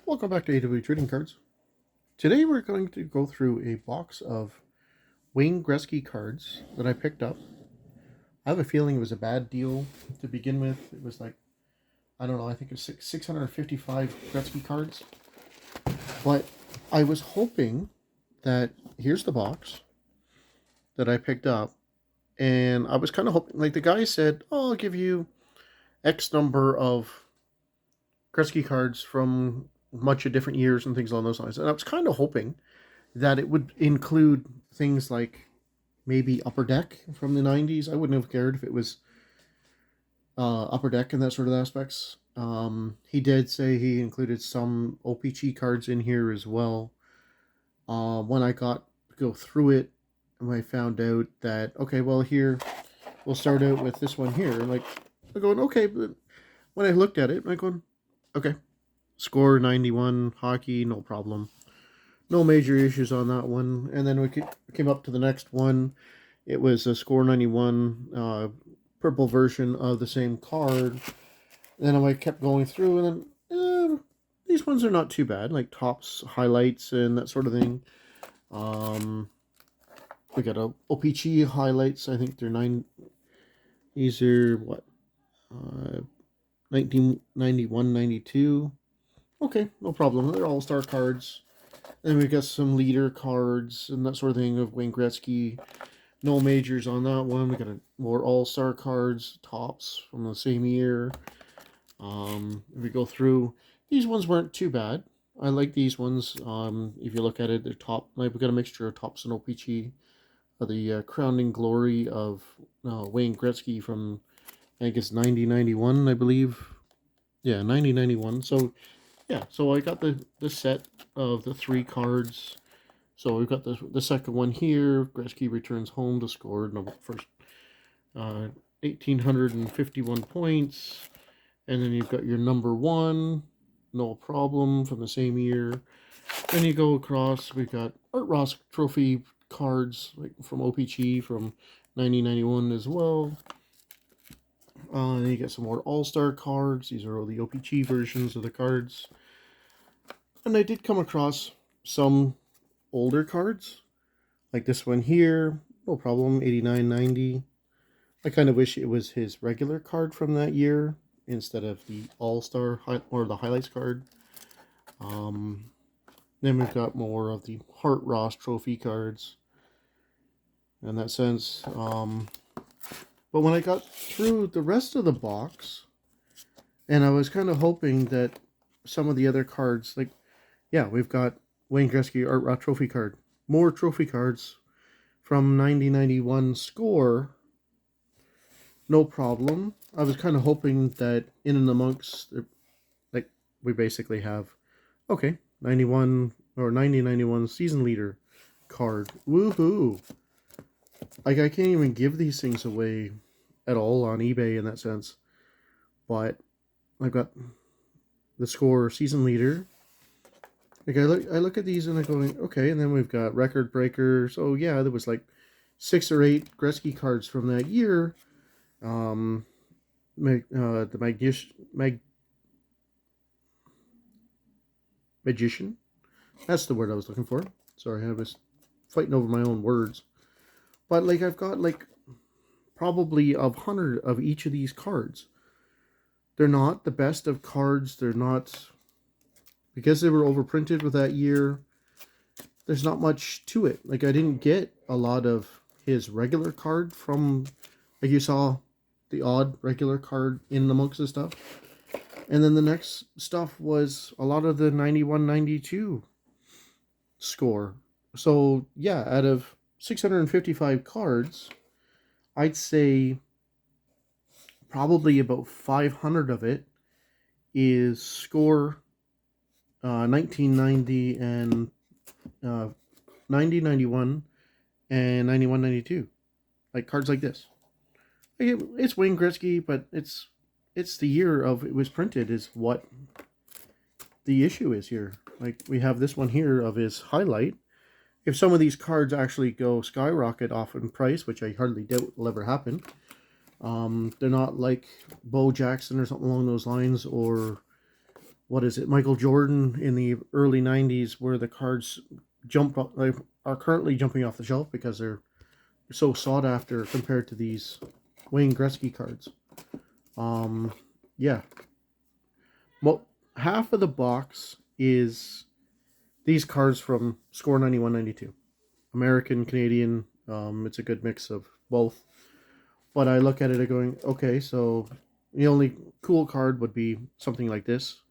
Welcome back to AW Trading Cards. Today we're going to go through a box of Wayne Gretzky cards that I picked up. I have a feeling it was a bad deal to begin with. It was like, I don't know, I think it was 655 Gretzky cards. But I was hoping that, here's the box that I picked up. And I was kind of hoping, like the guy said, oh, I'll give you X number of Gretzky cards from much of different years and things along those lines. And I was kind of hoping that it would include things like maybe Upper Deck from the 90s. I wouldn't have cared if it was Upper Deck and that sort of aspects. He did say he included some OPG cards in here as well. When I got to go through it, I found out that, okay, well, here, we'll start out with this one here. Like, I'm going, okay, but when I looked at it, I'm going, okay, score 91, hockey, no problem. No major issues on that one. And then we came up to the next one. It was a score 91 purple version of the same card. And then I kept going through, and then these ones are not too bad, like tops, highlights, and that sort of thing. We got a OPG highlights. I think they're these are what? 1991, 92. Okay, no problem. They're all-star cards. Then we got some leader cards and that sort of thing of Wayne Gretzky. No majors on that one. We got more all-star cards, tops from the same year. If we go through, these ones weren't too bad. I like these ones. If you look at it, they're top. Like we got a mixture of tops and OPG. The crowning glory of Wayne Gretzky from, I guess, 1991, I believe. Yeah, 1991. So yeah, so I got the set of the 3 cards. So we've got the second one here. Gretzky returns home to score first 1,851 points. And then you've got your number 1, no problem, from the same year. Then you go across, we've got Art Ross trophy cards like from OPG from 1991 as well. Then you get some more All-Star cards. These are all the OPG versions of the cards. And I did come across some older cards, like this one here, no problem, 89-90. I kind of wish it was his regular card from that year instead of the All-Star or the highlights card. Then we've got more of the Hart Ross trophy cards in that sense. But when I got through the rest of the box, and I was kind of hoping that some of the other cards, like, yeah, we've got Wayne Gretzky Art Ross trophy card. More trophy cards from 1991 score. No problem. I was kind of hoping that in and amongst, like, we basically have, okay, 91 or 1991 season leader card. Woohoo! Like, I can't even give these things away at all on eBay in that sense. But I've got the score season leader. Like, I look at these and I'm going, okay, and then we've got record breaker. So yeah, there was like 6 or 8 Gretzky cards from that year. The magician. That's the word I was looking for. Sorry, I was fighting over my own words. But like, I've got like probably 100 of each of these cards. They're not the best of cards. They're not, because they were overprinted with that year, there's not much to it. Like, I didn't get a lot of his regular card from, like, you saw the odd regular card in amongst the stuff. And then the next stuff was a lot of the 91-92 score. So, yeah, out of 655 cards, I'd say probably about 500 of it is score 1990 and 90-91 and 91-92. Like cards like this. It's Wayne Gretzky, but it's the year of it was printed is what the issue is here. Like, we have this one here of his highlight. If some of these cards actually go skyrocket off in price, which I hardly doubt will ever happen, they're not like Bo Jackson or something along those lines, or what is it, Michael Jordan in the early 90s, where the cards jump up, like, are currently jumping off the shelf because they're so sought after compared to these Wayne Gretzky cards. Um, yeah. Well, half of the box is these cards from Score 9192. American, Canadian, it's a good mix of both. But I look at it and going, okay, so the only cool card would be something like this.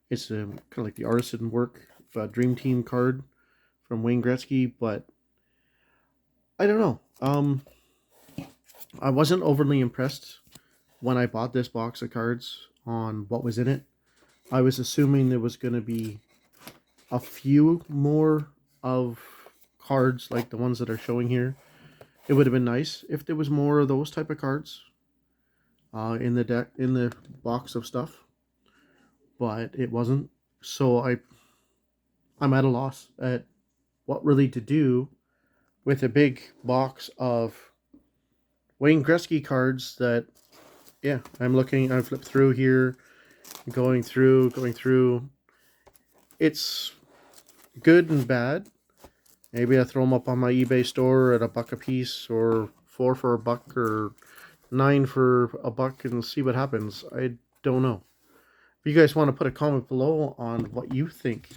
It's kind of like the artisan work Dream Team card from Wayne Gretzky, but I don't know. I wasn't overly impressed when I bought this box of cards on what was in it. I was assuming there was going to be a few more of cards like the ones that are showing here. It would have been nice if there was more of those type of cards in the deck, in the box of stuff, but it wasn't. So I'm at a loss at what really to do with a big box of Wayne Gretzky cards that, yeah, I flipped through here, going through. It's good and bad. Maybe I throw them up on my eBay store at $1 a piece, or 4 for $1, or 9 for $1, and see what happens. I don't know. If you guys want to put a comment below on what you think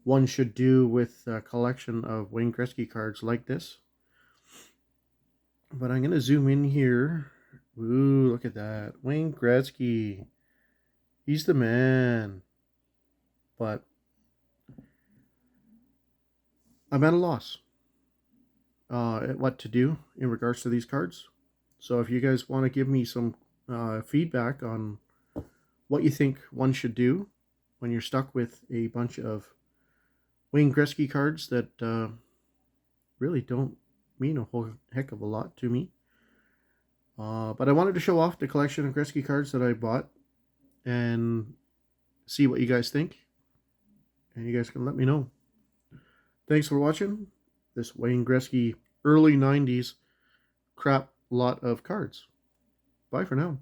one should do with a collection of Wayne Gretzky cards like this. But I'm going to zoom in here. Ooh, look at that. Wayne Gretzky. He's the man. But I'm at a loss at what to do in regards to these cards. So if you guys want to give me some feedback on what you think one should do when you're stuck with a bunch of Wayne Gretzky cards that really don't mean a whole heck of a lot to me. But I wanted to show off the collection of Gretzky cards that I bought and see what you guys think. And you guys can let me know. Thanks for watching this Wayne Gretzky early 90s crap lot of cards. Bye for now.